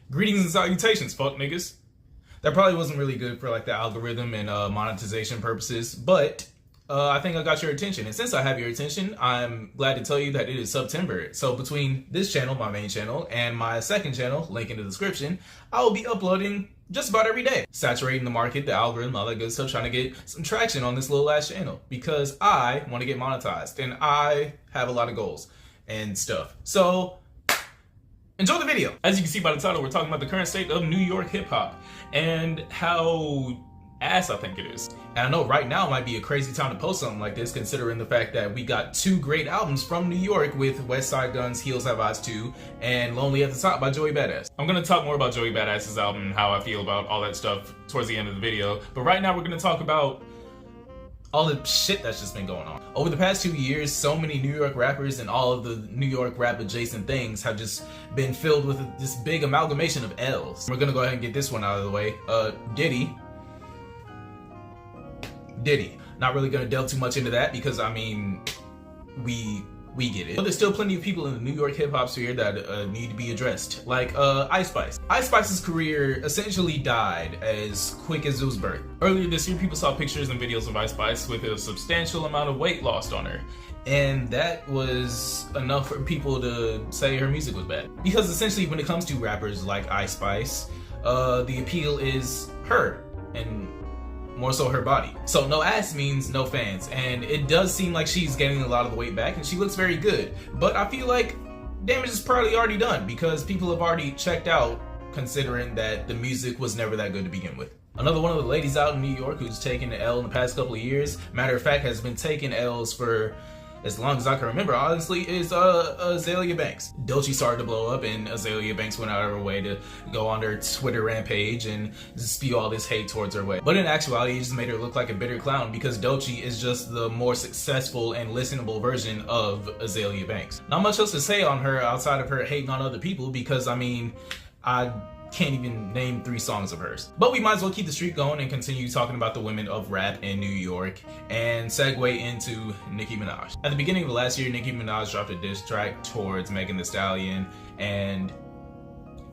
Greetings and salutations, fuck niggas. That probably wasn't really good for like the algorithm and monetization purposes, but I think I got your attention. And since I have your attention, I'm glad to tell you that it is September. So between this channel, my main channel, and my second channel, link in the description, I will be uploading just about every day. Saturating the market, the algorithm, all that good stuff, trying to get some traction on this little ass channel. Because I want to get monetized, and I have a lot of goals and stuff. So enjoy the video. As you can see by the title, we're talking about the current state of New York hip hop and how ass I think it is. And I know right now might be a crazy time to post something like this, considering the fact that we got two great albums from New York with West Side Gun's Heels Have Eyes 2 and Lonely at the Top by Joey Badass. I'm gonna talk more about Joey Badass's album and how I feel about all that stuff towards the end of the video, but right now we're gonna talk about all the shit that's just been going on. Over the past 2 years, so many New York rappers and all of the New York rap adjacent things have just been filled with this big amalgamation of L's. We're gonna go ahead and get this one out of the way. Diddy. Not really gonna delve too much into that because I mean, we get it. But there's still plenty of people in the New York hip hop sphere that need to be addressed. Like Ice Spice. Ice Spice's career essentially died as quick as it was birthed. Earlier this year, people saw pictures and videos of Ice Spice with a substantial amount of weight lost on her. And that was enough for people to say her music was bad. Because essentially when it comes to rappers like Ice Spice, the appeal is her, and more so her body. So no ass means no fans, and it does seem like she's getting a lot of the weight back and she looks very good. But I feel like damage is probably already done because people have already checked out, considering that the music was never that good to begin with. Another one of the ladies out in New York who's taken an L in the past couple of years, matter of fact has been taking L's for as long as I can remember, honestly, is Azalea Banks. Doechii started to blow up and Azalea Banks went out of her way to go on her Twitter rampage and spew all this hate towards her way. But in actuality, it just made her look like a bitter clown because Doechii is just the more successful and listenable version of Azalea Banks. Not much else to say on her outside of her hating on other people because, I mean, I can't even name 3 songs of hers. But we might as well keep the streak going and continue talking about the women of rap in New York and segue into Nicki Minaj. At the beginning of last year, Nicki Minaj dropped a diss track towards Megan Thee Stallion and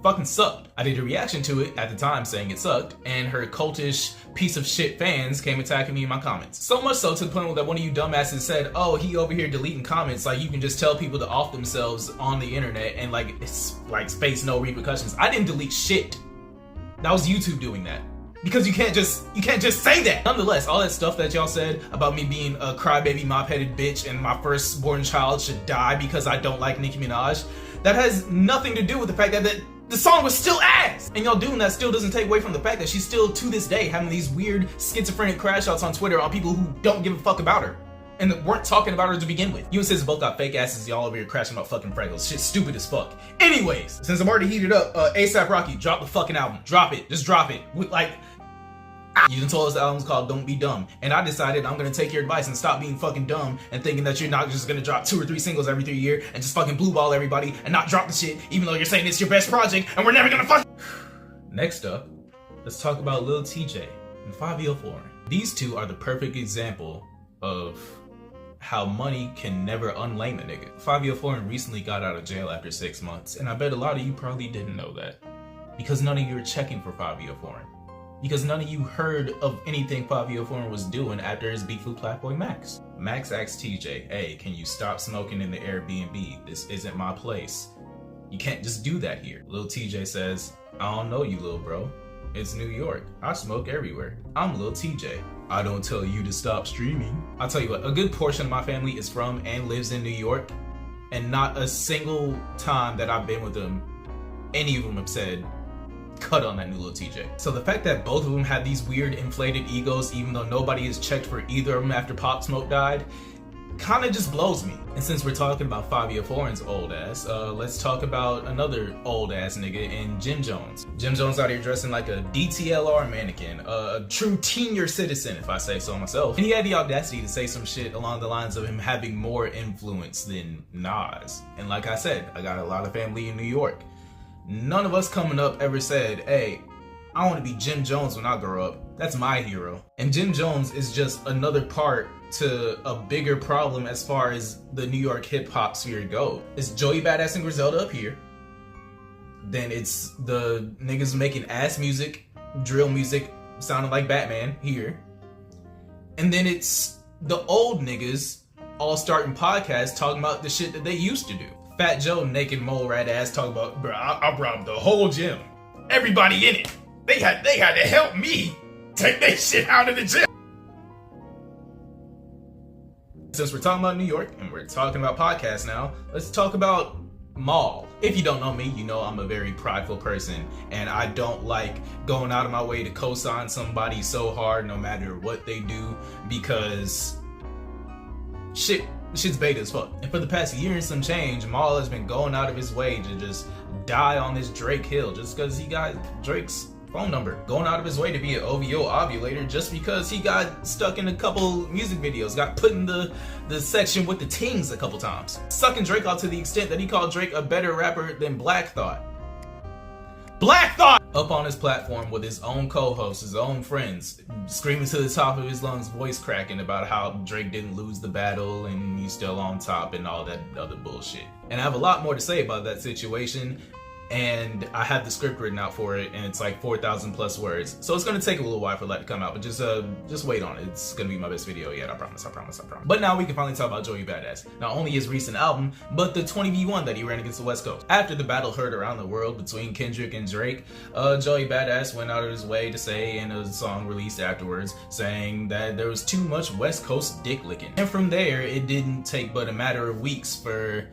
fucking sucked. I did a reaction to it at the time saying it sucked, and her cultish piece of shit fans came attacking me in my comments. So much so to the point that one of you dumbasses said, oh, he over here deleting comments like you can just tell people to off themselves on the internet and like it's like space no repercussions. I didn't delete shit. That was YouTube doing that. Because you can't just say that. Nonetheless, all that stuff that y'all said about me being a crybaby mop-headed bitch and my firstborn child should die because I don't like Nicki Minaj, that has nothing to do with the fact that the song was still ass! And y'all doing that still doesn't take away from the fact that she's still, to this day, having these weird schizophrenic crash outs on Twitter on people who don't give a fuck about her and that weren't talking about her to begin with. You and sis both got fake asses, y'all over here crashing about fucking Fraggles. Shit's stupid as fuck. Anyways, since I'm already heated up, ASAP Rocky, drop the fucking album. Drop it. Just drop it. You done told us the album's called Don't Be Dumb, and I decided I'm gonna take your advice and stop being fucking dumb and thinking that you're not just gonna drop 2 or 3 singles every 3 years and just fucking blue ball everybody and not drop the shit even though you're saying it's your best project and we're never gonna fuck. Next up, let's talk about Lil TJ and Fivio Foreign. These two are the perfect example of how money can never unlame a nigga. Fivio Foreign recently got out of jail after 6 months, and I bet a lot of you probably didn't know that because none of you are checking for Fivio Foreign. Because none of you heard of anything Fivio Foreign was doing after his beef with Playboy Max. Max asked TJ, hey, can you stop smoking in the Airbnb? This isn't my place. You can't just do that here. Lil TJ says, I don't know you, little bro. It's New York. I smoke everywhere. I'm Lil TJ. I don't tell you to stop streaming. I'll tell you what, a good portion of my family is from and lives in New York, and not a single time that I've been with them, any of them have said, cut on that new Lil TJ. So the fact that both of them have these weird inflated egos even though nobody has checked for either of them after Pop Smoke died kind of just blows me. And since we're talking about Fivio Foreign's old ass, let's talk about another old ass nigga in Jim Jones. Jim Jones out here dressing like a DTLR mannequin, a true senior citizen if I say so myself. And he had the audacity to say some shit along the lines of him having more influence than Nas. And like I said, I got a lot of family in New York. None of us coming up ever said, hey, I want to be Jim Jones when I grow up. That's my hero. And Jim Jones is just another part to a bigger problem as far as the New York hip hop sphere goes. It's Joey Badass and Griselda up here. Then it's the niggas making ass music, drill music, sounding like Batman here. And then it's the old niggas all starting podcasts talking about the shit that they used to do. Fat Joe naked mole rat ass talking about, bro, I robbed the whole gym. Everybody in it. They had to help me take that shit out of the gym. Since we're talking about New York and we're talking about podcasts now, let's talk about Mal. If you don't know me, you know I'm a very prideful person, and I don't like going out of my way to co-sign somebody so hard no matter what they do, because shit's beta as fuck. And for the past year and some change, Mal has been going out of his way to just die on this Drake hill just because he got Drake's phone number. Going out of his way to be an OVO ovulator just because he got stuck in a couple music videos, got put in the section with the tings a couple times. Sucking Drake out to the extent that he called Drake a better rapper than Black Thought. Black Thought! Up on his platform with his own co-hosts, his own friends, screaming to the top of his lungs, voice cracking about how Drake didn't lose the battle and he's still on top and all that other bullshit. And I have a lot more to say about that situation, and I have the script written out for it, and it's like 4,000 plus words. So it's gonna take a little while for that to come out, but just wait on it. It's gonna be my best video yet, I promise. But now we can finally talk about Joey Badass. Not only his recent album, but the 20v1 that he ran against the West Coast. After the battle heard around the world between Kendrick and Drake, Joey Badass went out of his way to say in a song released afterwards, saying that there was too much West Coast dick licking. And from there, it didn't take but a matter of weeks for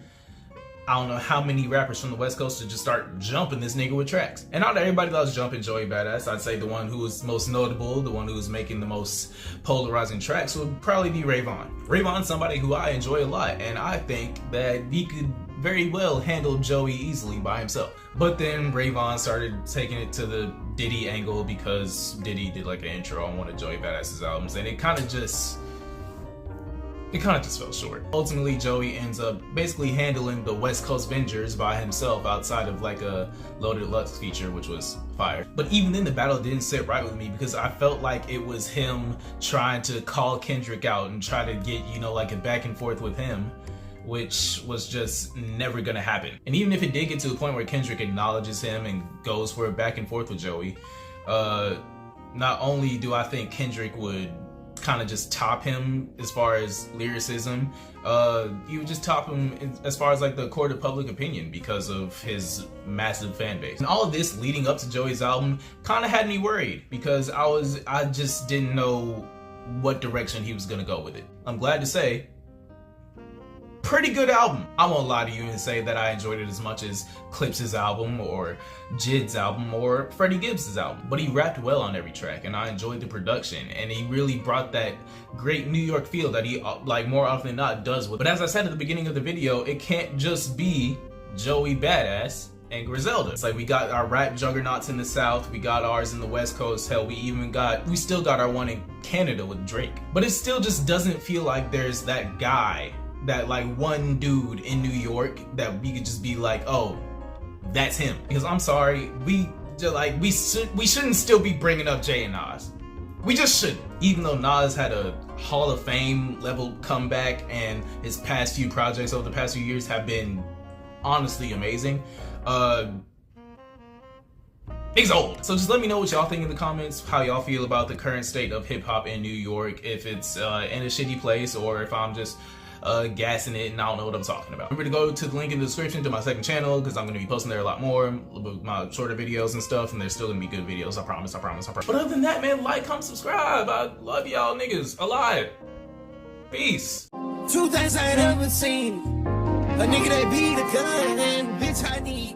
I don't know how many rappers from the West Coast to just start jumping this nigga with tracks. And out of everybody that was jumping Joey Badass, I'd say the one who was most notable, the one who was making the most polarizing tracks would probably be Rayvon. Rayvon's somebody who I enjoy a lot, and I think that he could very well handle Joey easily by himself. But then Rayvon started taking it to the Diddy angle because Diddy did like an intro on one of Joey Badass's albums, and it kind of just fell short. Ultimately, Joey ends up basically handling the West Coast Vengers by himself outside of like a Loaded Lux feature, which was fire. But even then, the battle didn't sit right with me because I felt like it was him trying to call Kendrick out and try to get, you know, like a back and forth with him, which was just never gonna happen. And even if it did get to the point where Kendrick acknowledges him and goes for a back and forth with Joey, not only do I think Kendrick would kind of just top him as far as lyricism, he would just top him as far as like the court of public opinion because of his massive fan base. And all of this leading up to Joey's album kind of had me worried because I just didn't know what direction he was gonna go with it. I'm glad to say, pretty good album. I won't lie to you and say that I enjoyed it as much as Clips's album or Jid's album or Freddie Gibbs' album, but he rapped well on every track and I enjoyed the production, and he really brought that great New York feel that he like more often than not does with. But as I said at the beginning of the video, it can't just be Joey Badass and Griselda. It's like we got our rap juggernauts in the South, we got ours in the West Coast, hell, we still got our one in Canada with Drake. But it still just doesn't feel like there's that guy, that like one dude in New York that we could just be like, oh, that's him. Because I'm sorry, we shouldn't still be bringing up Jay and Nas. We just shouldn't. Even though Nas had a Hall of Fame level comeback and his past few projects over the past few years have been honestly amazing, he's old. So just let me know what y'all think in the comments, how y'all feel about the current state of hip hop in New York, if it's in a shitty place or if I'm just gassing it and I don't know what I'm talking about. Remember to go to the link in the description to my second channel because I'm going to be posting there a lot more, my shorter videos and stuff, and there's still going to be good videos, I promise. But other than that, man, like, comment, subscribe. I love y'all niggas alive. Peace. Two things I ain't ever seen. A nigga that beat a gun and bitch I need.